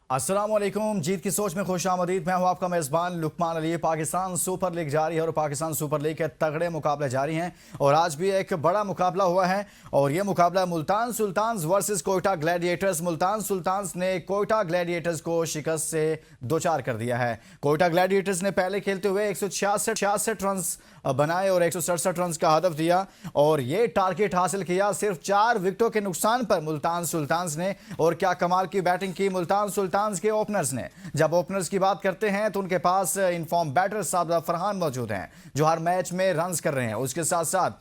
अस्सलाम वालेकुम। जीत की सोच में खुशामदीद। मैं हूं आपका मेज़बान लुकमान अली। पाकिस्तान सुपर लीग जारी है और पाकिस्तान सुपर लीग के तगड़े मुकाबले जारी हैं और आज भी एक बड़ा मुकाबला हुआ है और यह मुकाबला मुल्तान सुल्तान्स वर्सेस कोयटा ग्लैडिएटर्स। मुल्तान सुल्तान्स ने कोयटा ग्लैडिएटर्स को शिकस्त से दो चार कर दिया है। कोयटा ग्लैडिएटर्स ने पहले खेलते हुए 166 रन बनाए और 167 रन का हदफ दिया और ये टारगेट हासिल किया सिर्फ 4 विकेटों के नुकसान पर मुल्तान सुल्तान्स ने। और क्या कमाल की बैटिंग की मुल्तान सुल्तान्स के ओपनर्स ने। जब ओपनर्स की बात करते हैं तो उनके पास इनफॉर्म बैटर साबिदा फरहान मौजूद हैं जो हर मैच में रन्स कर रहे हैं। उसके साथ साथ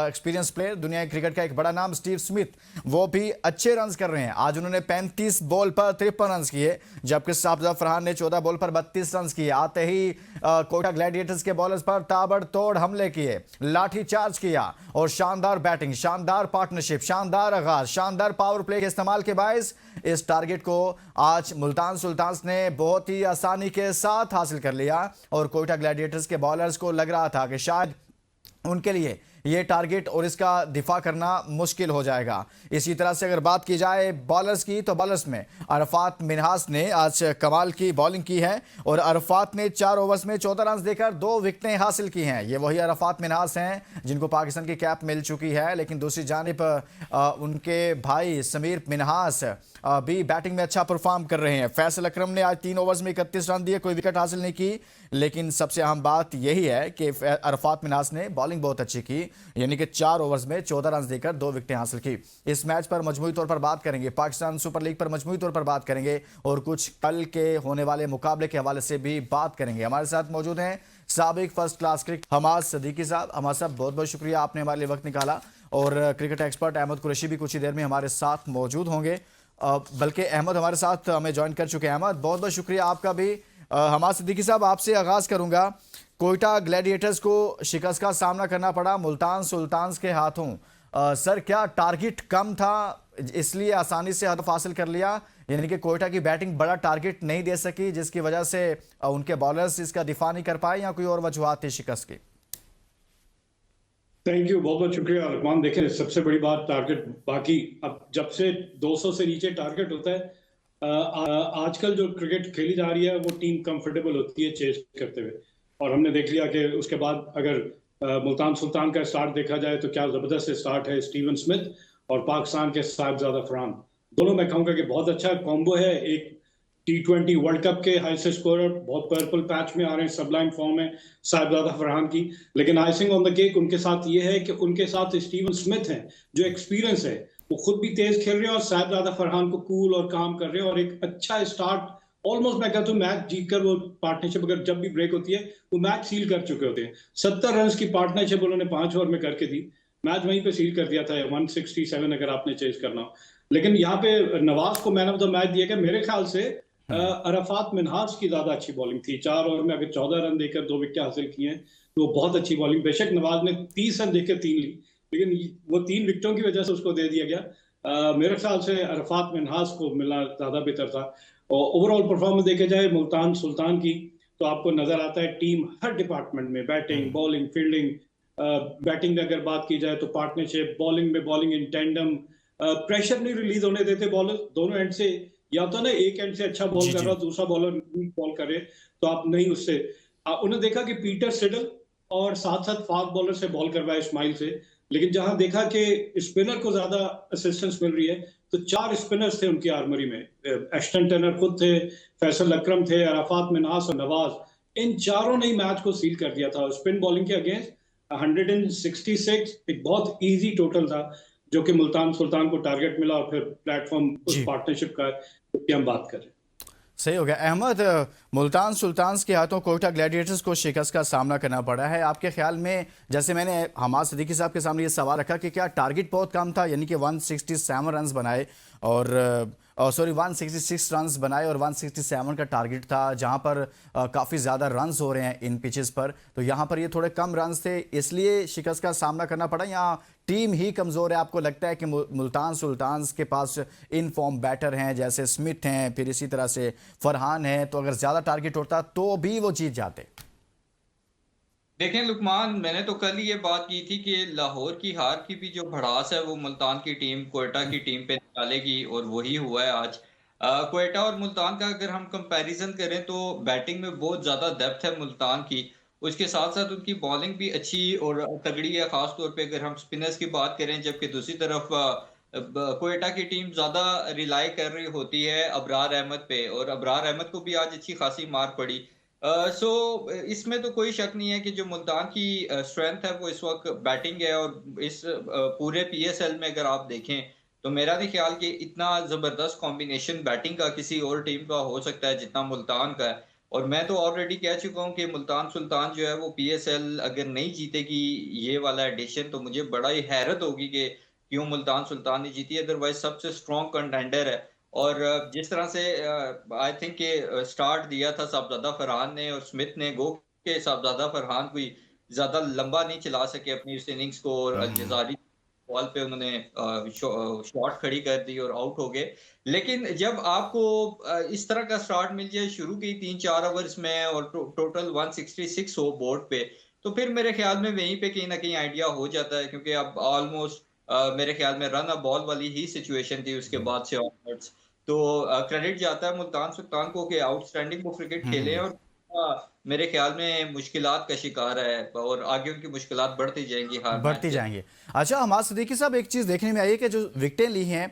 एक्सपीरियंस प्लेयर दुनिया क्रिकेट का एक बड़ा नाम स्टीव स्मिथ, वो भी अच्छे रन्स कर रहे हैं। आज उन्होंने 35 बॉल पर 53 रन किए जबकि साबिदा फरहान ने 14 बॉल पर 32 रन किए। आते ही कोयटा ग्लैडिएटर्स के बॉलर्स पर ताबड़तोड़ हमले किए, लाठी चार्ज किया और शानदार बैटिंग, शानदार पार्टनरशिप, शानदार आगाज, शानदार पावर प्ले के इस्तेमाल के बायस इस टारगेट को आज मुल्तान सुल्तान्स ने बहुत ही आसानी के साथ हासिल कर लिया और कोयटा ग्लैडिएटर्स के बॉलर्स को लग रहा था कि शायद उनके लिए ये टारगेट और इसका दिफा करना मुश्किल हो जाएगा। इसी तरह से अगर बात की जाए बॉलर्स की तो बॉलर्स में अरफात मिन्हास ने आज कमाल की बॉलिंग की है और अरफात ने 4 ओवर्स में 14 रन देकर 2 विकेटें हासिल की हैं। ये वही अरफात मिन्हास हैं जिनको पाकिस्तान की कैप मिल चुकी है, लेकिन दूसरी जानिब उनके भाई समीर मिन्हास भी बैटिंग में अच्छा परफॉर्म कर रहे हैं। फैसल अकरम ने आज 3 ओवर्स में 31 रन दिए, कोई विकेट हासिल नहीं की, लेकिन सबसे अहम बात यही है कि अरफात मिन्हास ने बॉलिंग बहुत अच्छी की, यानी कि 4 ओवर्स में 14 रन देकर 2 विकेटें हासिल की। इस मैच पर मजमूई तौर पर बात करेंगे, पाकिस्तान सुपर लीग पर मजमूई तौर पर बात करेंगे और कुछ कल के होने वाले मुकाबले के हवाले से भी बात करेंगे। हमारे साथ मौजूद हैं साबिक first class cricket Hammad Siddiqui साहब। हमाद साहब बहुत बहुत शुक्रिया, आपने हमारे लिए वक्त निकाला। और क्रिकेट एक्सपर्ट अहमद कुरैशी भी कुछ ही देर में हमारे साथ मौजूद होंगे, बल्कि अहमद हमारे साथ हमें ज्वाइन कर चुके हैं। अहमद बहुत बहुत शुक्रिया आपका भी। हमाद सिद्दीकी साहब आपसे आगाज करूंगा। कोयटा ग्लैडिएटर्स को शिकस्त का सामना करना पड़ा मुल्तान सुल्तान्स के हाथों। सर क्या टारगेट कम था इसलिए आसानी से हदफ हासिल कर लिया, यानी कि कोयटा की बैटिंग बड़ा टारगेट नहीं दे सकी जिसकी वजह से उनके बॉलर्स इसका दिफा नहीं कर पाए, या कोई और वजूहात थी शिकस्त की? थैंक यू, बहुत बहुत शुक्रिया लुकमान। देखें सबसे बड़ी बात टारगेट, बाकी अब जब से 200 से नीचे टारगेट होता है, आजकल जो क्रिकेट खेली जा रही है वो टीम कंफर्टेबल होती है चेस करते हुए। और हमने देख लिया कि उसके बाद अगर मुल्तान सुल्तान का स्टार्ट देखा जाए तो क्या जबरदस्त स्टार्ट है स्टीवन स्मिथ और पाकिस्तान के साहिबजादा फरहान। दोनों मैं कहूँगा कि बहुत अच्छा कॉम्बो है। एक T20 वर्ल्ड कप के हाईएस्ट स्कोरर, बहुत पर्पल पैच में आ रहे हैं, सबलाइन फॉर्म है साहिबजादा फरहान की। लेकिन आइसिंग ऑन द केक उनके साथ ये है कि उनके साथ स्टीवन स्मिथ हैं जो एक्सपीरियंस है, वो खुद भी तेज खेल रहे हैं और साहिबजादा फरहान को कूल और काम कर रहे हैं और एक अच्छा स्टार्ट ऑलमोस्ट मैं कहता हूँ मैच जीतकर वो पार्टनरशिप अगर जब भी ब्रेक होती है वो मैच सील कर चुके होते हैं। 70 रन की पार्टनरशिप उन्होंने 5 ओवर में करके दी, मैच वहीं पे सील कर दिया था 167 अगर आपने चेज करना हो। लेकिन यहाँ पे नवाज को मैन ऑफ द मैच दिया गया। मेरे ख्याल से अरफात मिन्हास की ज्यादा अच्छी बॉलिंग थी। 4 ओवर में अगर 14 रन देकर 2 विकेट हासिल किए हैं तो बहुत अच्छी बॉलिंग। बेशक नवाज ने 30 रन देकर 3 ली, लेकिन वो 3 विकेटों की वजह से उसको दे दिया गया। मेरे ख्याल से अरफात मिन्हास को मिलना ज्यादा बेहतर था। और ओवरऑल परफॉर्मेंस देखे जाए मुल्तान सुल्तान की तो आपको नजर आता है टीम हर डिपार्टमेंट में, बैटिंग, बॉलिंग, फील्डिंग, बैटिंग में अगर बात की जाए तो पार्टनरशिप, बॉलिंग में बॉलिंग इन टेंडम, प्रेशर नहीं रिलीज होने देते बॉलर दोनों एंड से। या तो ना एक एंड से अच्छा बॉल कर रहा हो, दूसरा बॉलर वीक बॉल करे तो आप नहीं उससे। उन्होंने देखा कि पीटर सिडल और साथ साथ फास्ट बॉलर से बॉल करवाया इस्माइल से, लेकिन जहां देखा कि स्पिनर को ज्यादा असिस्टेंस मिल रही है तो 4 स्पिनर्स थे उनकी आर्मरी में। एस्टन टर्नर खुद थे, फैसल अकरम थे, अरफात मिन्हास और नवाज। इन चारों ने मैच को सील कर दिया था स्पिन बॉलिंग के अगेंस्ट। 166 एक बहुत इजी टोटल था जो कि मुल्तान सुल्तान को टारगेट मिला और फिर प्लेटफॉर्म उस पार्टनरशिप का की हम बात करें। सही हो गया। अहमद, मुल्तान सुल्तान्स के हाथों कोयटा ग्लैडिएटर्स को शिकस्त का सामना करना पड़ा है। आपके ख्याल में, जैसे मैंने हमाद सिद्दीकी साहब के सामने ये सवाल रखा कि क्या टारगेट बहुत कम था, यानी कि 167 रन बनाए और 166 रन्स बनाए और 167 का टारगेट था, जहां पर काफ़ी ज़्यादा रन्स हो रहे हैं इन पिचेस पर, तो यहां पर ये थोड़े कम रन्स थे इसलिए शिकस्त का सामना करना पड़ा, या टीम ही कमज़ोर है? आपको लगता है कि मुल्तान सुल्तान्स के पास इन फॉर्म बैटर हैं जैसे स्मिथ हैं, फिर इसी तरह से फरहान है, तो अगर ज़्यादा टारगेट होता तो भी वो जीत जाते? देखें लुकमान, मैंने तो कल ये बात की थी कि लाहौर की हार की भी जो भड़ास है वो मुल्तान की टीम कोयटा की टीम पे निकालेगी और वही हुआ है आज। क्वेटा और मुल्तान का अगर हम कंपैरिजन करें तो बैटिंग में बहुत ज़्यादा डेप्थ है मुल्तान की। उसके साथ-साथ उनकी बॉलिंग भी अच्छी और तगड़ी है, ख़ास तौर पे अगर हम स्पिनर्स की बात करें, जबकि दूसरी तरफ क्वेटा की टीम ज़्यादा रिलाय कर रही होती है अबरार अहमद पे, और अबरार अहमद को भी आज अच्छी खासी मार पड़ी। इसमें तो कोई शक नहीं है कि जो मुल्तान की स्ट्रेंथ है वो इस वक़्त बैटिंग है, और इस पूरे पीएसएल में अगर आप देखें तो मेरा नहीं ख्याल कि इतना ज़बरदस्त कॉम्बिनेशन बैटिंग का किसी और टीम का हो सकता है जितना मुल्तान का है। और मैं तो ऑलरेडी कह चुका हूँ कि मुल्तान सुल्तान जो है वो पीएसएल अगर नहीं जीतेगी ये वाला एडिशन, तो मुझे बड़ा ही हैरत होगी कि क्यों मुल्तान सुल्तान नहीं जीती। अदरवाइज़ सबसे स्ट्रॉन्ग कंटेंडर है। और जिस तरह से आई थिंक कि स्टार्ट दिया था साहबज़ादा फरहान ने और स्मिथ ने, गो के साहबज़ादा फरहान कोई ज़्यादा लंबा नहीं चला सके अपनी इस इनिंग्स को, और अल-जज़ारी बॉल पे उन्होंने शॉट खड़ी कर दी और आउट हो गए। लेकिन जब आपको इस तरह का स्टार्ट मिल जाए शुरू के ही 3-4 ओवर्स में, और टोटल 166 हो बोर्ड पे, तो फिर मेरे ख्याल में वहीं पे कहीं न कहीं आइडिया हो जाता है, क्योंकि अब ऑलमोस्ट मेरे ख्याल में रन अ बॉल वाली ही सिचुएशन थी उसके बाद से ऑनवर्ड्स। तो क्रेडिट जाता है मुल्तान सुल्तान को कि आउटस्टैंडिंग वो क्रिकेट खेले हैं, हम्म। और मेरे ख्याल में मुश्किलात का शिकार है, और आगे उनकी मुश्किलात बढ़ती जाएँगी हर मैच बढ़ती के। जाएंगे। अच्छा हमाद सिद्दीकी साहब, एक चीज़ देखने में आई है कि जो विकेटें ली हैं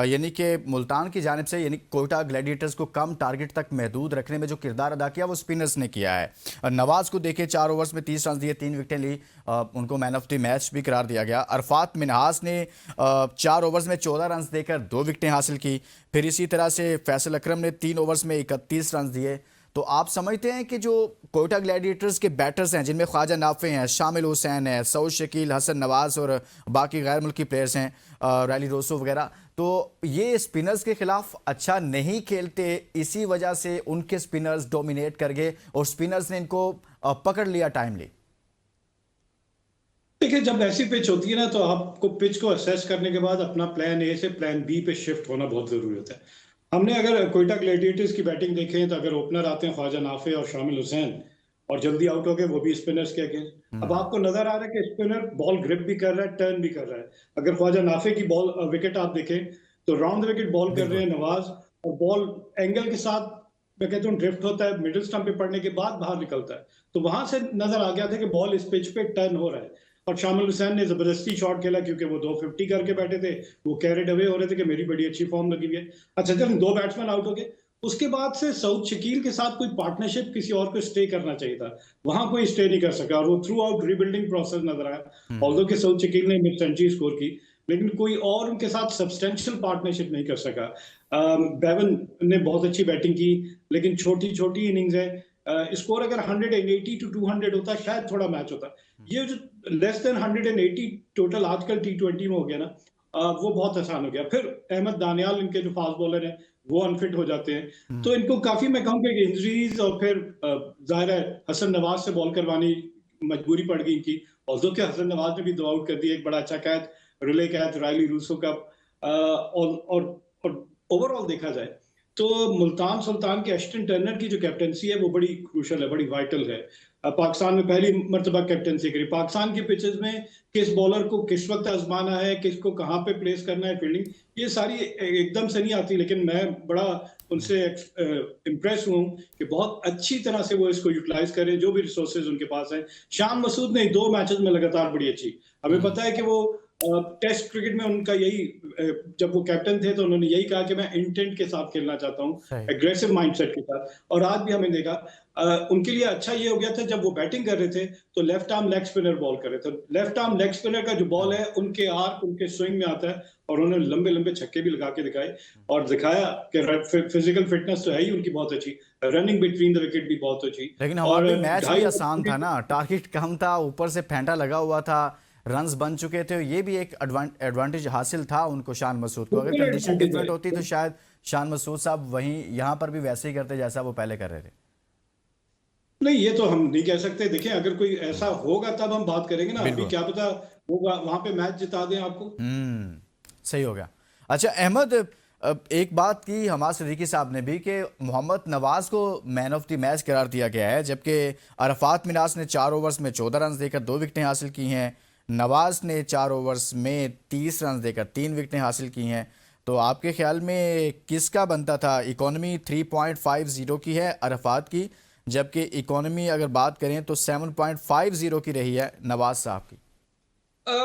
यानी कि मुल्तान की जानिब से, यानी कोयटा ग्लैडिएटर्स को कम टारगेट तक महदूद रखने में जो किरदार अदा किया वो स्पिनर्स ने किया है। नवाज को देखे 4 ओवर्स में 30 रन दिए, 3 विकेटें ली, उनको मैन ऑफ द मैच भी करार दिया गया। अरफात मिन्हास ने 4 ओवर्स में 14 रन देकर 2 विकेटें हासिल की। फिर इसी तरह से फैसल अकरम ने 3 ओवर्स में 31 रन दिए। तो आप समझते हैं कि जो कोयटा ग्लैडिएटर्स के बैटर्स हैं, जिनमें ख्वाजा नाफे हैं, शामिल हुसैन है, सऊद शकील, हसन नवाज और बाकी गैर मुल्की प्लेयर्स हैं, रैली रोसो वगैरह, तो ये स्पिनर्स के खिलाफ अच्छा नहीं खेलते, इसी वजह से उनके स्पिनर्स डोमिनेट कर गए और स्पिनर्स ने इनको पकड़ लिया टाइमली। देखिए, जब ऐसी पिच होती है ना, तो आपको पिच को असेस करने के बाद अपना प्लान ए से प्लान बी पे शिफ्ट होना बहुत ज़रूरी होता है। हमने अगर कोयटा ग्लैडिएटर्स की बैटिंग देखें, तो अगर ओपनर आते हैं ख्वाजा नाफे और शामिल हुसैन, और जल्दी आउट हो गए, वो भी स्पिनर्स के अगेंस्ट। अब आपको नजर आ रहा है कि स्पिनर बॉल ग्रिप भी कर रहा है, टर्न भी कर रहा है। अगर ख्वाजा नाफे की बॉल विकेट आप देखें, तो राउंड द विकेट बॉल कर रहे बिल्कुल। हैं नवाज, और बॉल एंगल के साथ, मैं कहता हूँ, ड्रिफ्ट होता है, मिडिल स्टंप पे पड़ने के बाद बाहर निकलता है। तो वहां से नजर आ गया था कि बॉल इस पिच पे टर्न हो रहा है। और शामिल हुसैन ने जबरदस्ती शॉट खेला, क्योंकि वो 250 करके बैठे थे, वो कैरिड अवे हो रहे थे कि मेरी बड़ी अच्छी फॉर्म लगी हुई है। अच्छा, चल 2 बैट्समैन आउट हो गए। उसके बाद से सऊद शकील के साथ कोई पार्टनरशिप किसी और को स्टे करना चाहिए था, वहां कोई स्टे नहीं कर सका, और वो थ्रू आउट रिबिल्डिंग प्रोसेस नजर आया। ऑल्दो कि सऊद शकील ने मिड सेंचुरी स्कोर की, लेकिन कोई और उनके साथ सब्सटेंशियल पार्टनरशिप नहीं कर सका। बेवन ने बहुत अच्छी बैटिंग की, लेकिन छोटी छोटी इनिंग्स है। स्कोर अगर 180 टू 200 होता, शायद थोड़ा मैच होता। ये जो लेस देन 180 टोटल आजकल टी20 में हो गया ना, वो बहुत आसान हो गया। फिर अहमद दानियाल, इनके जो फास्ट बॉलर हैं, वो अनफिट हो जाते हैं, तो इनको काफी, मैं कहूँ कि इंजरीज, और फिर जाहिर है हसन नवाज से बॉल करवानी मजबूरी पड़ गई इनकी। ऑल्दो कि हसन नवाज ने भी 2 आउट कर दिए, एक बड़ा अच्छा catch, relay catch Rilee Rossouw का। और ओवरऑल देखा जाए तो मुल्तान सुल्तान के एस्टन टर्नर की जो कैप्टनसी है वो बड़ी क्रूशल है, बड़ी वाइटल है। पाकिस्तान में पहली मर्तबा कैप्टनसी करी। पाकिस्तान के पिचेस में किस बॉलर को किस वक्त आजमाना है, किसको कहाँ पे प्लेस करना है, फील्डिंग, ये सारी एकदम से नहीं आती। लेकिन मैं बड़ा उनसे इम्प्रेस हूँ कि बहुत अच्छी तरह से वो इसको यूटिलाइज करें, जो भी रिसोर्सेज उनके पास है। शान मसूद ने 2 मैचेस में लगातार बड़ी अच्छी, हमें पता है कि वो टेस्ट क्रिकेट में उनका यही, जब वो कैप्टन थे तो उन्होंने यही कहा कि मैं इंटेंट के साथ खेलना चाहता हूँ, सही। एग्रेसिव माइंडसेट के साथ। और आज भी हमें देखा, उनके लिए अच्छा ये हो गया था, जब वो बैटिंग कर रहे थे तो left arm leg spinner ball कर रहे थे। लेफ्ट आर्म लेग स्पिनर का जो बॉल है, उनके आर्क, उनके स्विंग में आता है, और उन्होंने लंबे लंबे छक्के भी लगा के दिखाए, और दिखाया कि फिजिकल फिटनेस तो है ही उनकी बहुत अच्छी, रनिंग बिटवीन द विकेट भी बहुत अच्छी। लेकिन और हमारे मैच भी 2.5 आसान था ना, टारगेट कम था, ऊपर से फेंटा लगा हुआ था, रन्स बन चुके थे, ये भी एक एडवांटेज हासिल था उनको, शान मसूद को। अगर कंडीशन डिफरेंट होती तो शायद शान मसूद साहब वहीं यहाँ पर भी वैसे ही करते जैसा वो पहले कर रहे थे। नहीं, ये तो हम नहीं कह सकते। देखिए, अगर कोई ऐसा होगा तब हम बात करेंगे ना, अभी बिल्कुल। क्या पता वो वहां पे मैच जिता दें आपको। सही हो गया। अच्छा अहमद, एक बात की हमाद सिद्दीकी साहब ने भी कि मोहम्मद नवाज को मैन ऑफ द मैच करार दिया गया है, जबकि अरफात मिनास ने 4 ओवर्स में 14 रन देकर 2 विकेटें हासिल की हैं। नवाज ने 4 ओवर्स में 30 रन देकर 3 विकेटें हासिल की हैं। तो आपके ख्याल में किसका बनता था? इकोनॉमी 3.50 की है अरफात की, जबकि इकोनॉमी अगर बात करें तो 7.50 की रही है नवाज साहब की।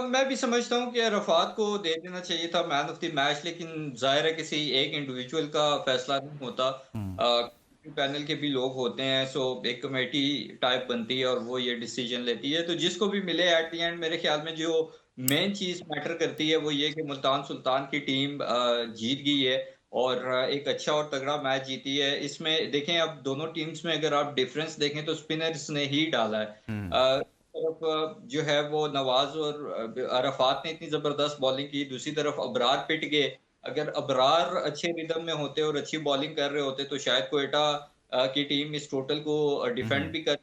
मैं भी समझता हूँ कि अरफात को दे देना चाहिए था मैन ऑफ द मैच, लेकिन जाहिर है किसी एक इंडिविजुअल का फैसला नहीं होता। पैनल के भी लोग होते हैं, सो एक कमेटी टाइप बनती है और वो ये डिसीजन लेती है। तो जिसको भी मिले एट द एंड, मेरे ख्याल में जो मेन चीज मैटर करती है वो ये कि मुल्तान सुल्तान की टीम जीत गई है और एक अच्छा और तगड़ा मैच जीती है। इसमें देखें, अब दोनों टीम्स में अगर आप डिफरेंस देखें तो स्पिनर्स ने ही डाला है। तरफ जो है वो नवाज और अरफात ने इतनी जबरदस्त बॉलिंग की, दूसरी तरफ अबरार पिट गए। अगर अबरार अच्छे रिदम में होते और अच्छी बॉलिंग कर रहे होते तो शायद क्वेटा की टीम इस टोटल को डिफेंड भी कर।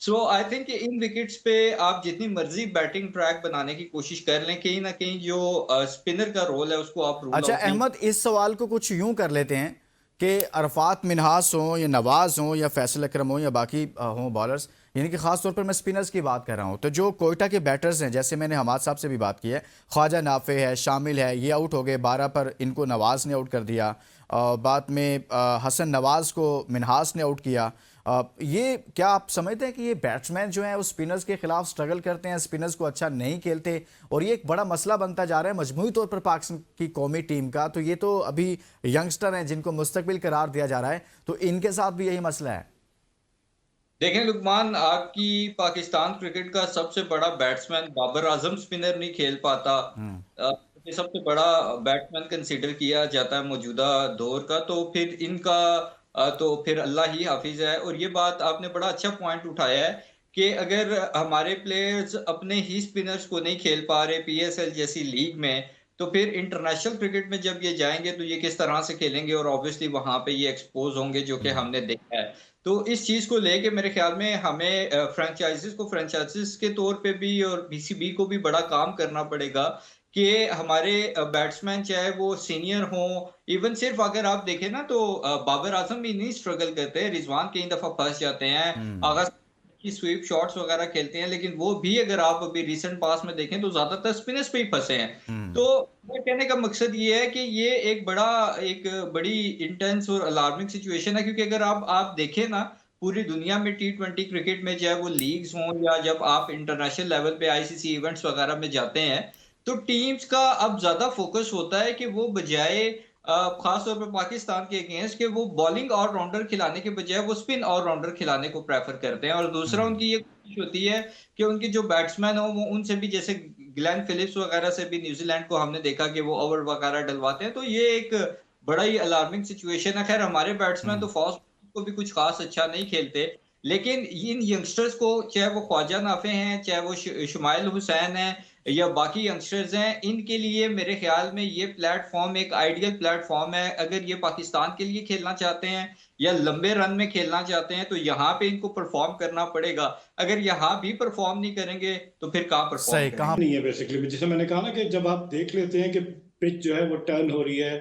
सो आई थिंक इन विकेट्स पे आप जितनी मर्जी बैटिंग ट्रैक बनाने की कोशिश कर लें, कहीं ना कहीं जो स्पिनर का रोल है उसको आप रूल अच्छा आउट नहीं। अहमद, इस सवाल को कुछ यूं कर लेते हैं कि अरफात मिन्हास हो या नवाज हो या फैसल अकरम हो या बाकी हों बॉलर्स, यानी कि खास तौर पर मैं स्पिनर्स की बात कर रहा हूं, तो जो कोयटा के बैटर्स हैं, जैसे मैंने हमाद साहब से भी बात की है, ख्वाजा नाफे है, शामिल है, ये आउट हो गए 12 पर, इनको नवाज ने आउट कर दिया। बाद में हसन नवाज को मिन्हास ने आउट किया। ये क्या आप समझते हैं कि ये बैट्समैन जो हैं वो स्पिनर्स के खिलाफ स्ट्रगल करते हैं, स्पिनर्स को अच्छा नहीं खेलते, और ये एक बड़ा मसला बनता जा रहा है मजमूई तौर पर पाकिस्तान की कौमी टीम का? तो ये तो अभी यंगस्टर हैं जिनको मुस्तकबिल करार दिया जा रहा है, तो इनके साथ भी यही मसला है। देखें लुकमान, आपकी पाकिस्तान क्रिकेट का सबसे बड़ा बैट्समैन बाबर आजम स्पिनर नहीं खेल पाता। ये सबसे बड़ा बैट्समैन कंसीडर किया जाता है मौजूदा दौर का, तो फिर इनका तो फिर अल्लाह ही हाफिज है। और ये बात आपने बड़ा अच्छा पॉइंट उठाया है कि अगर हमारे प्लेयर्स अपने ही स्पिनर्स को नहीं खेल पा रहे पीएसएल जैसी लीग में, तो फिर इंटरनेशनल क्रिकेट में जब ये जाएंगे तो ये किस तरह से खेलेंगे, और ऑब्वियसली वहां पे ये एक्सपोज होंगे, जो कि हमने देखा है। तो इस चीज को लेके मेरे ख्याल में हमें फ्रेंचाइजीज के तौर पे भी और बीसीबी को भी बड़ा काम करना पड़ेगा कि हमारे बैट्समैन चाहे वो सीनियर हो, इवन सिर्फ अगर आप देखें ना तो बाबर आजम भी नहीं स्ट्रगल करते, रिजवान कई दफा फंस जाते हैं, आगाज की स्वीप शॉट्स वगैरह खेलते हैं, लेकिन वो भी अगर आप अभी रिसेंट पास में देखें तो ज्यादातर स्पिनर्स पे ही फंसे हैं। तो मेरे कहने का मकसद ये है कि ये एक बड़ी इंटेंस और अलार्मिंग सिचुएशन है, क्योंकि अगर आप देखें ना पूरी दुनिया में टी20 क्रिकेट में, चाहे वो लीग्स हों या जब आप इंटरनेशनल लेवल पे आईसीसी इवेंट्स वगैरह में जाते हैं, तो टीम्स का अब ज्यादा फोकस होता है कि वो बजाय खास तौर पर पाकिस्तान के अगेंस्ट कि वो बॉलिंग ऑलराउंडर खिलाने के बजाय वो स्पिन ऑलराउंडर खिलाने को प्रेफर करते हैं। और दूसरा उनकी ये कोशिश होती है कि उनके जो बैट्समैन हो वो उनसे भी, जैसे ग्लेन फिलिप्स वगैरह से भी न्यूजीलैंड को हमने देखा कि वो ओवर वगैरह डलवाते हैं। तो ये एक बड़ा ही अलार्मिंग सिचुएशन है। खैर हमारे बैट्समैन तो फास्ट को भी कुछ खास अच्छा नहीं खेलते, लेकिन इन यंगस्टर्स को, चाहे वो ख्वाजा नाफे हैं, चाहे वो शुमाइल हुसैन है या बाकी यंगस्टर्स हैं, इनके लिए मेरे ख्याल में ये प्लेटफॉर्म एक आइडियल प्लेटफॉर्म है। अगर ये पाकिस्तान के लिए खेलना चाहते हैं या लंबे रन में खेलना चाहते हैं तो यहाँ पे इनको परफॉर्म करना पड़ेगा। अगर यहाँ भी परफॉर्म नहीं करेंगे तो फिर कहाँ परफॉर्म सही करेंगे? कहा। नहीं है बेसिकली, जैसे मैंने कहा ना कि जब आप देख लेते हैं कि पिच जो है वो टर्न हो रही है,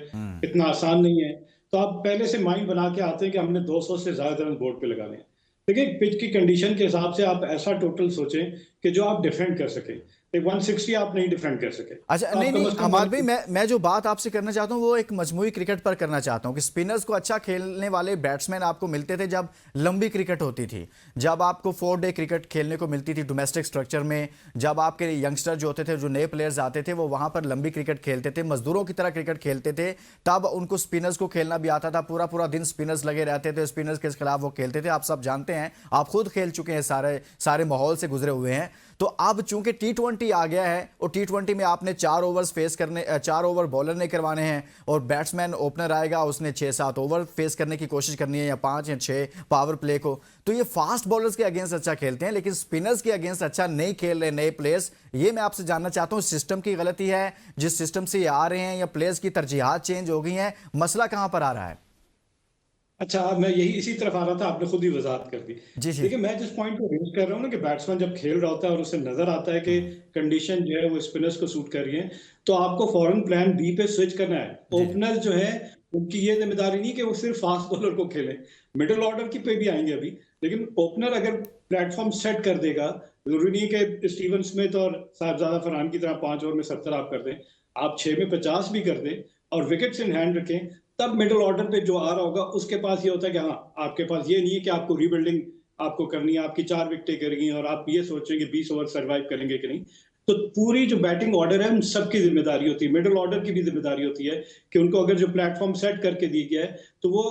इतना आसान नहीं है, तो आप पहले से माइंड बना के आते हैं कि हमने 200 से ज्यादा रन बोर्ड पे लगाने हैं। देखिए पिच की कंडीशन के हिसाब से आप ऐसा टोटल सोचें कि जो आप डिफेंड कर सके। 160 आप नहीं डिफेंड कर सके। अच्छा तो आप नहीं कम नहीं से कम हमाद भाई, मैं जो बात आपसे करना चाहता हूँ वो एक मजमूई क्रिकेट पर करना चाहता हूँ कि स्पिनर्स को अच्छा खेलने वाले बैट्समैन आपको मिलते थे जब लंबी क्रिकेट होती थी, जब आपको 4 डे क्रिकेट खेलने को मिलती थी डोमेस्टिक स्ट्रक्चर में, जब आपके यंगस्टर जो होते थे, जो नए प्लेयर्स आते थे, वो वहां पर लंबी क्रिकेट खेलते थे, मजदूरों की तरह क्रिकेट खेलते थे, तब उनको स्पिनर्स को खेलना भी आता था, पूरा पूरा दिन स्पिनर्स लगे रहते थे, स्पिनर्स के खिलाफ वो खेलते थे। आप सब जानते हैं, आप खुद खेल चुके हैं, सारे माहौल से गुजरे हुए हैं। तो अब चूंकि टी20 आ गया है और टी20 में आपने 4 ओवर बॉलर ने करवाने हैं और बैट्समैन ओपनर आएगा, उसने 6-7 ओवर फेस करने की कोशिश करनी है या 5 या 6 पावर प्ले को। तो ये फास्ट बॉलर्स के अगेंस्ट अच्छा खेलते हैं लेकिन स्पिनर्स के अगेंस्ट अच्छा नहीं खेल रहे नए प्लेयर्स। ये मैं आपसे जानना चाहता हूं, सिस्टम की गलती है जिस सिस्टम से ये आ रहे हैं, या प्लेयर्स की तरजीहात चेंज हो गई हैं? मसला कहां पर आ रहा है? अच्छा, मैं यही इसी तरफ आ रहा था, आपने खुद ही वजाहत कर दी। जी जी। देखिए मैं जिस पॉइंट को रेज कर रहा हूँ ना कि बैट्समैन जब खेल रहा होता है और उसे नजर आता है कि कंडीशन जो है वो स्पिनर्स को सूट कर रही है, तो आपको फौरन प्लान बी पे स्विच करना है। ओपनर जो है उनकी ये जिम्मेदारी नहीं कि वो सिर्फ फास्ट बॉलर को खेलें, मिडिल ऑर्डर की पे भी आएंगे अभी, लेकिन ओपनर अगर प्लेटफॉर्म सेट कर देगा, जरूरी नहीं कि स्टीवन स्मिथ और साहबजादा फरहान की तरह 5 ओवर में 70 आप कर दें, आप 6 में 50 भी कर दें, और विकेट्स इन हैंड रखें, तब मिडिल ऑर्डर पे जो आ रहा होगा उसके पास ये होता है कि हाँ, आपके पास ये नहीं है कि आपको रीबिल्डिंग आपको करनी है, आपकी 4 विकेटें गिर गई और आप ये सोच रहे हैं कि 20 ओवर सर्वाइव करेंगे कि नहीं। तो पूरी जो बैटिंग ऑर्डर है उन सबकी ज़िम्मेदारी होती है, मिडिल ऑर्डर की भी ज़िम्मेदारी होती है कि उनको अगर जो प्लेटफ़ॉर्म सेट करके दिया गया है, तो वो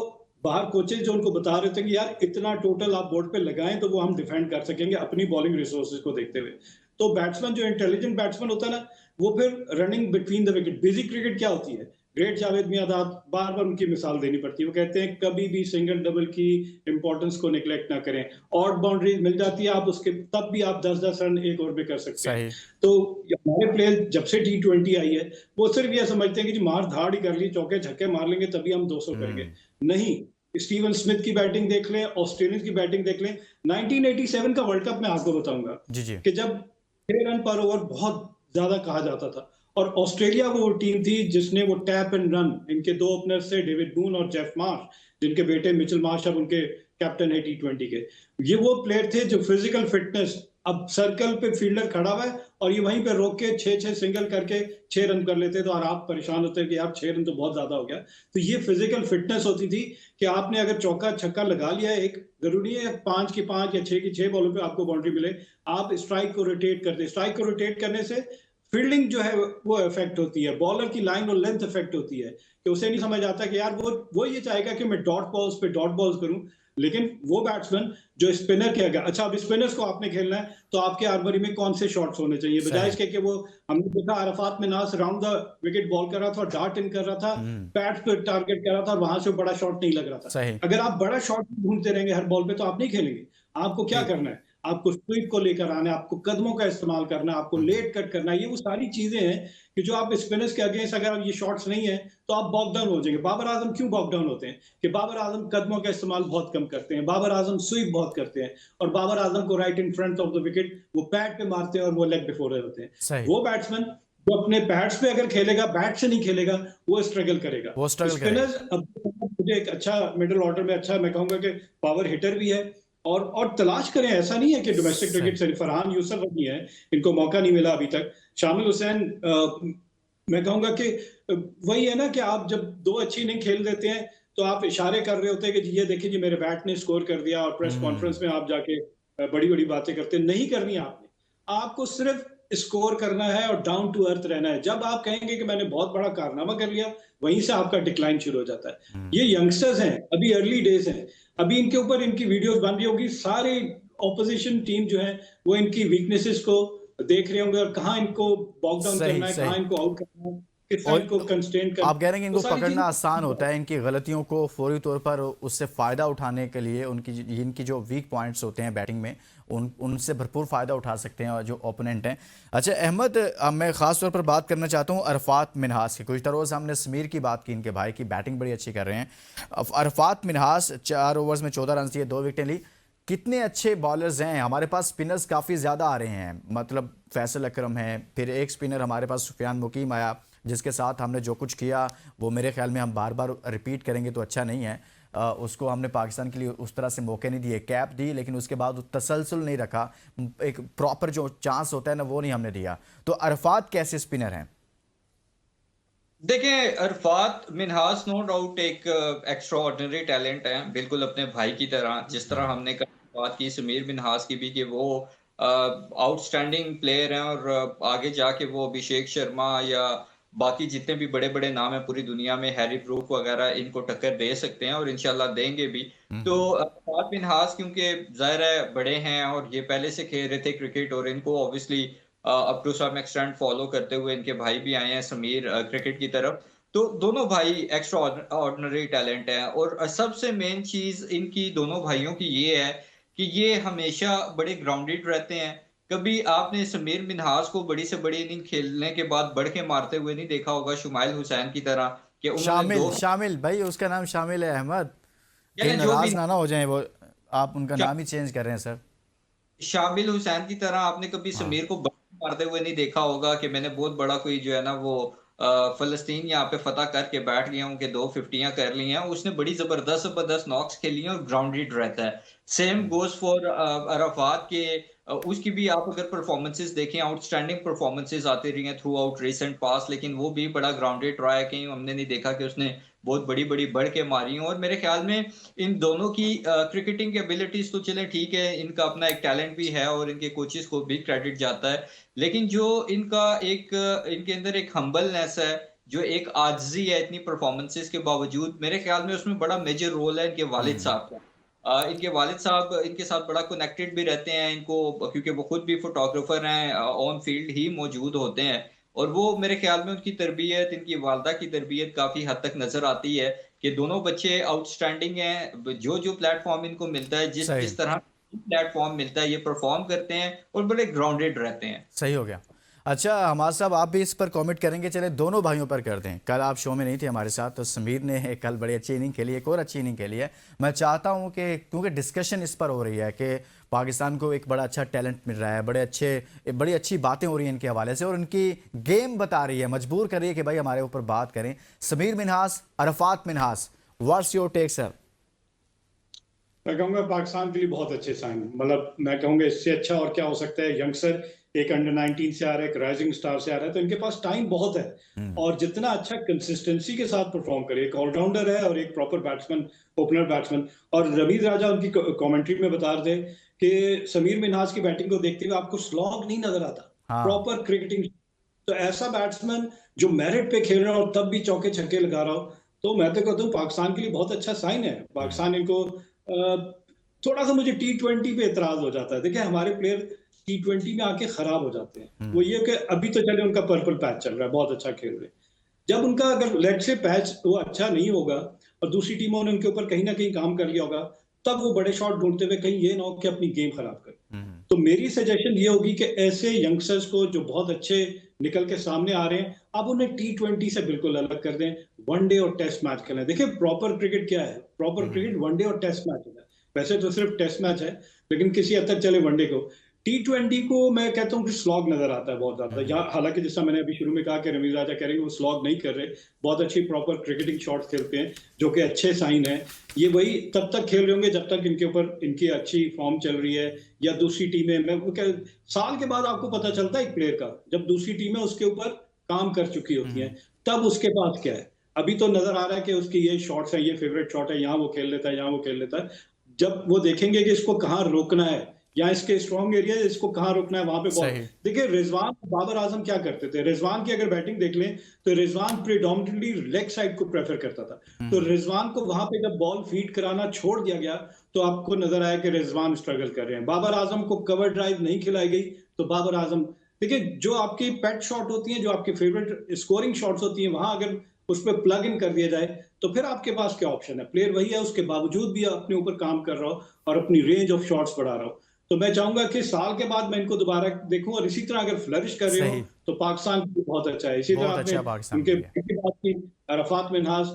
बाहर कोचेज़ जो उनको बता रहे थे कि यार इतना टोटल आप बोर्ड पे लगाएँ तो वो हम डिफेंड कर सकेंगे अपनी बॉलिंग रिसोर्सेज़ को देखते हुए। तो बैट्समैन जो इंटेलिजेंट बैट्समैन होता है ना, वो फिर running between the wicket, busy cricket क्या होती है? ग्रेट जावेद मियांदाद बार-बार उनकी मिसाल देनी पड़ती है। वो कहते हैं कभी भी सिंगल डबल की इंपॉर्टेंस को नेग्लेक्ट ना करें। ऑड बाउंड्री मिल जाती है, आप उसके तब भी आप 10-10 रन 1 ओवर में कर सकते हैं। सही। तो हमारे प्लेयर जब से टी20 आई है, वो सिर्फ ये समझते हैं कि जी मार-धाड़ ही कर ली, चौके-छक्के मार लेंगे तभी हम 200 करेंगे। हुँ। नहीं, स्टीवन स्मिथ की बैटिंग देख लें, ऑस्ट्रेलियंस की बैटिंग देख लें। 1987 का वर्ल्ड कप मैं आपको बताऊँगा जी, जी। कि जब 6 रन पर ओवर बहुत ज़्यादा कहा जाता था और ऑस्ट्रेलिया वो टीम थी जिसने वो टैप एंड रन, इनके 2 ओपनर्स थे डेविड बून और जेफ मार्श, जिनके बेटे मिचेल मार्श अब उनके कैप्टन है टी20 के। ये वो प्लेयर थे जो फिजिकल फिटनेस, अब सर्कल पे फील्डर खड़ा हुआ है और ये वहीं पे रोक के 6-6 सिंगल करके 6 रन कर लेते थे और आप परेशान होते कि यार 6 रन तो बहुत ज़्यादा हो गया। तो ये फिजिकल फिटनेस होती थी कि आपने अगर चौका-छक्का लगा लिया है, एक ज़रूरी है 5 की 5 या 6 की 6 बॉलों पे आपको बाउंड्री मिले, आप स्ट्राइक को रोटेट करते हैं। स्ट्राइक को रोटेट करने से फील्डिंग जो है वो इफेक्ट होती है, बॉलर की लाइन और लेंथ इफेक्ट होती है कि उसे नहीं समझ आता कि यार वो ये चाहेगा कि मैं डॉट बॉल्स पे डॉट बॉल्स करूं, लेकिन वो बैट्समैन जो स्पिनर के अगर अच्छा अब स्पिनर्स को आपने खेलना है तो आपके आर्मरी में कौन से शॉट्स होने चाहिए बजाय सही। इसके कि वो हमने देखा Arafat Minhas round the wicket bowl कर रहा था, डार्ट इन कर रहा था, हुँ। पैड पे टारगेट कर रहा था और वहां से बड़ा शॉट नहीं लग रहा था। सही। अगर आप बड़ा शॉट ढूंढते रहेंगे हर बॉल पे तो आप नहीं खेलेंगे। आपको क्या जी। करना है, आपको स्वीप को लेकर आना है, आपको कदमों का इस्तेमाल करना है, आपको हुँ, हुँ। लेट कट करना है। ये वो सारी चीज़ें हैं कि जो आप स्पिनर्स के अगेंस्ट अगर ये शॉट्स नहीं है, तो आप बॉग डाउन हो जाएँगे। बाबर आज़म क्यों बॉग डाउन होते हैं? कि बाबर आज़म कदमों का इस्तेमाल बहुत कम करते हैं, बाबर आज़म स्वीप बहुत करते हैं और बाबर आज़म को right in front of the wicket वो पैड पे मारते हैं और वो लेग बिफोर होते हैं। सही। वो बैट्समैन जो अपने पैड्स पे अगर खेलेगा, बैट से नहीं खेलेगा, वो स्ट्रगल करेगा। वो स्ट्रगल करेगा। स्पिनर्स अब मुझे एक अच्छा मिडल ऑर्डर में अच्छा मैं कहूँगा कि पावर हिटर भी है और तलाश करें, ऐसा नहीं है कि डोमेस्टिक क्रिकेट सही। से फरहान यूसुफ नहीं है, इनको मौका नहीं मिला अभी तक। शामिल हुसैन मैं कहूँगा कि वही है ना कि आप जब 2 अच्छी इनिंग खेल देते हैं, तो आप इशारे कर रहे होते हैं कि जी ये देखिए जी मेरे बैट ने स्कोर कर दिया और प्रेस कॉन्फ्रेंस हुँ। में आप जाके बड़ी-बड़ी बातें करते हैं, नहीं करनी आपने। आपको सिर्फ स्कोर करना है और डाउन टू अर्थ रहना है। जब आप कहेंगे कि मैंने बहुत बड़ा कारनामा कर लिया, वहीं से आपका डिक्लाइन शुरू हो जाता है। हुँ। ये यंगस्टर्स हैं, अभी अर्ली डेज़ हैं। अभी इनके ऊपर इनकी वीडियोज़ बन रही होगी, सारी ऑपोज़िशन टीम जो है, वो इनकी वीकनेसेस को देख रहे होंगे और कहाँ इनको बॉग डाउन सही, करना है, कहाँ सही। इनको आउट करना है, किस साइड और को कंस्ट्रेंट करना आप है, कह रहे हैं कि वो इनको सारी पकड़ना आसान होता चीज़ें है, इनकी गलतियों को फौरी तौर पर उससे फ़ायदा उठाने के लिए इनकी जो वीक पॉइंट्स होते हैं बैटिंग में, उनसे भरपूर फ़ायदा उठा सकते हैं और जो ओपोनेंट हैं। अच्छा अहमद, मैं ख़ास तौर पर बात करना चाहता हूँ अरफात मिन्हास की। कुछ रोज़ हमने समीर की बात की, इनके भाई की बैटिंग बड़ी अच्छी कर रहे हैं। अरफात मिन्हास 4 ओवर्स में 14 रन दिए, 2 विकेटें ली। कितने अच्छे बॉलर्स हैं हमारे पास, स्पिनर्स काफ़ी ज़्यादा आ रहे हैं, मतलब फैसल अकरम है, फिर एक स्पिनर हमारे पास सुफियान मुकीम आया, जिसके साथ हमने जो कुछ किया वो मेरे ख्याल में हम बार बार रिपीट करेंगे तो अच्छा नहीं है। उसको हमने पाकिस्तान के लिए उस तरह से मौके नहीं दिए, कैप दी लेकिन उसके बाद वो तसलसल नहीं रखा, एक प्रॉपर जो चांस होता है ना वो नहीं हमने दिया। तो अरफात कैसे स्पिनर हैं? देखें, अरफात मिन्हास नो डाउट एक एक्स्ट्रा ऑर्डिनरी टैलेंट है, बिल्कुल अपने भाई की तरह। जिस तरह हम्म। हमने बात की समीर मिन्हास की भी कि वो आउटस्टैंडिंग प्लेयर हैं और आगे जाके वो अभिषेक शर्मा या बाकी जितने भी बड़े-बड़े नाम हैं पूरी दुनिया में, हैरी ब्रूक वगैरह, इनको टक्कर दे सकते हैं और इंशाल्लाह देंगे भी। तो हम्म। अरफात मिन्हास क्योंकि ज़ाहिर है बड़े हैं और ये पहले से खेल रहे थे क्रिकेट और इनको obviously up to some extent follow करते हुए इनके भाई भी आए हैं समीर क्रिकेट की तरफ। तो दोनों भाई एक्स्ट्रा ऑर्डिनरी टैलेंट हैं और सबसे मेन चीज़ इनकी दोनों भाइयों की ये है कि ये हमेशा बड़े ग्राउंडेड रहते हैं। कभी आपने समीर मिन्हास को बड़ी से बड़ी इनिंग खेलने के बाद बढ़ के मारते हुए नहीं देखा होगा शुमाइल हुसैन की तरह कि उन्होंने शामिल 2 शामिल भाई, उसका नाम शामिल है अहमद, कहीं चलें जो भी नाराज ना हो जाएं वो, आप उनका शा नाम ही चेंज कर रहे हैं सर। शामिल हुसैन की तरह आपने कभी हाँ। समीर को मारते हुए नहीं देखा होगा कि मैंने बहुत बड़ा कोई जो है ना वो फ़लस्तीन यहाँ पे फ़तह करके बैठ गया हूँ कि 2 फिफ्टियाँ कर ली हैं। उसने बड़ी ज़बरदस्त ज़बरदस्त नॉक्स खेली हैं और ग्राउंडेड रहता है। सेम गोज़ फॉर अराफात के उसकी भी आप अगर परफॉर्मेंसेस देखें, आउटस्टैंडिंग परफॉर्मेंसेस आती रही हैं थ्रू आउट रीसेंट पास, लेकिन वो भी बड़ा ग्राउंडेड रहा है। कहीं हमने नहीं देखा कि उसने बहुत बड़ी-बड़ी बढ़ के मारी हों। और मेरे ख्याल में इन दोनों की क्रिकेटिंग की एबिलिटीज़ तो चलें ठीक है, इनका अपना एक टैलेंट भी है और इनके कोचेज़ को भी क्रेडिट जाता है। लेकिन जो इनका एक इनके अंदर एक हम्बलनेस है, जो एक आजिज़ी है इतनी परफॉर्मेंसेस के बावजूद, मेरे ख्याल में उसमें बड़ा मेजर रोल है इनके वालिद हम्म। साहब का। इनके वालिद साहब इनके साथ बड़ा कनेक्टेड भी रहते हैं, इनको क्योंकि वो खुद भी फोटोग्राफर हैं, ऑन फील्ड ही मौजूद होते हैं। और वो मेरे ख्याल में उनकी तरबियत, इनकी वालदा की तरबियत काफ़ी हद तक नज़र आती है कि दोनों बच्चे आउटस्टैंडिंग हैं। जो प्लेटफ़ॉर्म इनको मिलता है, सही जिस तरह प्लेटफ़ॉर्म मिलता है, ये परफ़ॉर्म करते हैं और बड़े ग्राउंडेड रहते हैं। सही हो गया। अच्छा हमाद साहब, आप भी इस पर कमेंट करेंगे? चले दोनों भाइयों पर करते हैं। कल आप शो में नहीं थे हमारे साथ, तो समीर ने कल बड़ी अच्छी इनिंग खेली, एक और अच्छी इनिंग खेली है। मैं चाहता हूं कि क्योंकि डिस्कशन इस पर हो रही है कि पाकिस्तान को एक बड़ा अच्छा टैलेंट मिल रहा है, बड़ी अच्छी बातें हो रही हैं इनके हवाले से, और उनकी गेम बता रही है, मजबूर कर रही है कि भाई हमारे ऊपर बात करें। Sameer Minhas, Arafat Minhas, what's your take sir? मैं कहूंगा पाकिस्तान के लिए बहुत अच्छे साइन, मतलब मैं कहूंगा इससे अच्छा और क्या हो सकता है। यंगस्टर एक अंडर 19 से आ रहा है, एक राइजिंग स्टार से आ रहा है, तो इनके पास टाइम बहुत है। और जितना अच्छा कंसिस्टेंसी के साथ परफॉर्म करे, एक ऑलराउंडर है और एक प्रॉपर बैट्समैन, ओपनर बैट्समैन। और रमीज राजा उनकी कमेंट्री में बता रहे थे कि समीर मिन्हास की बैटिंग को देखते हुए आपको स्लॉग नहीं नजर आता, हाँ। Proper cricketing. तो ऐसा बैट्समैन जो मेरिट पे खेल रहा हो और तब भी चौके छक्के लगा रहा हो, तो मैं तो कहता हूँ पाकिस्तान के लिए बहुत अच्छा साइन है। पाकिस्तान इनको थोड़ा सा मुझे T20 पे एतराज हो जाता है। देखिए हमारे प्लेयर T20 में आके खराब हो जाते हैं। वो ये कि अभी तो चले उनका पर्पल पैच चल रहा है, बहुत अच्छा खेल रहे हैं। जब उनका अगर लेग से पैच वो अच्छा नहीं होगा और दूसरी टीमों ने उनके ऊपर कहीं ना कहीं काम कर लिया होगा, तब वो बड़े शॉट ढूंढते हुए कहीं ये ना हो कि अपनी गेम खराब करे। तो मेरी सजेशन ये होगी कि ऐसे यंगस्टर्स को जो बहुत अच्छे निकल के सामने आ रहे हैं, आप उन्हें T20 से बिल्कुल अलग कर दें, वनडे और टेस्ट मैच खेलें। देखिए प्रॉपर क्रिकेट क्या है, प्रॉपर क्रिकेट वनडे और टेस्ट मैच है। वैसे तो सिर्फ टेस्ट मैच है, लेकिन किसी हद तक चले वनडे को। T20 को मैं कहता हूँ कि स्लॉग नजर आता है बहुत ज्यादा। या हालांकि जैसा मैंने अभी शुरू में कहा कि रमीज राजा कह रहे हैं वो स्लॉग नहीं कर रहे, बहुत अच्छी प्रॉपर क्रिकेटिंग शॉट्स खेलते हैं, जो कि अच्छे साइन है। ये वही तब तक खेल रहे होंगे जब तक इनके ऊपर इनकी अच्छी फॉर्म चल रही है, या दूसरी टीमें साल के बाद आपको पता चलता है एक प्लेयर का, जब दूसरी टीमें उसके ऊपर काम कर चुकी होती हैं, तब उसके पास क्या है। अभी तो नजर आ रहा है कि उसकी ये शॉट्स है, ये फेवरेट शॉट है, यहाँ वो खेल लेता है, यहाँ वो खेल लेता है। जब वो देखेंगे कि इसको कहाँ रोकना है या इसके स्ट्रॉन्ग एरिया इसको कहाँ रोकना है, वहां पे बॉल। सही। देखिए रिजवान, बाबर आजम क्या करते थे, रिजवान की अगर बैटिंग देख लें तो रिजवान प्रीडोमिनेटली लेग साइड को प्रेफर करता था। तो रिजवान को वहां पे जब बॉल फीड कराना छोड़ दिया गया, तो आपको नजर आया कि रिजवान स्ट्रगल कर रहे हैं। बाबर आजम को कवर ड्राइव नहीं खिलाई गई, तो बाबर आजम, देखिए जो आपकी पेट शॉट होती हैं, जो आपकी फेवरेट स्कोरिंग शॉट्स होती हैं, वहां अगर उस पर प्लग इन कर दिया जाए, तो फिर आपके पास क्या ऑप्शन है। प्लेयर वही है, उसके बावजूद भी अपने ऊपर काम कर रहा हो और अपनी रेंज ऑफ शॉट्स बढ़ा रहा हो। तो मैं चाहूंगा कि साल के बाद मैं इनको दोबारा देखूं, और इसी तरह अगर फ्लरिश कर रहे हो सही। तो पाकिस्तान के लिए बहुत अच्छा है। इसी तरह बहुत आपने अच्छा पाकिस्तान के उनके लिए। की बात की, अरफात मिन्हाज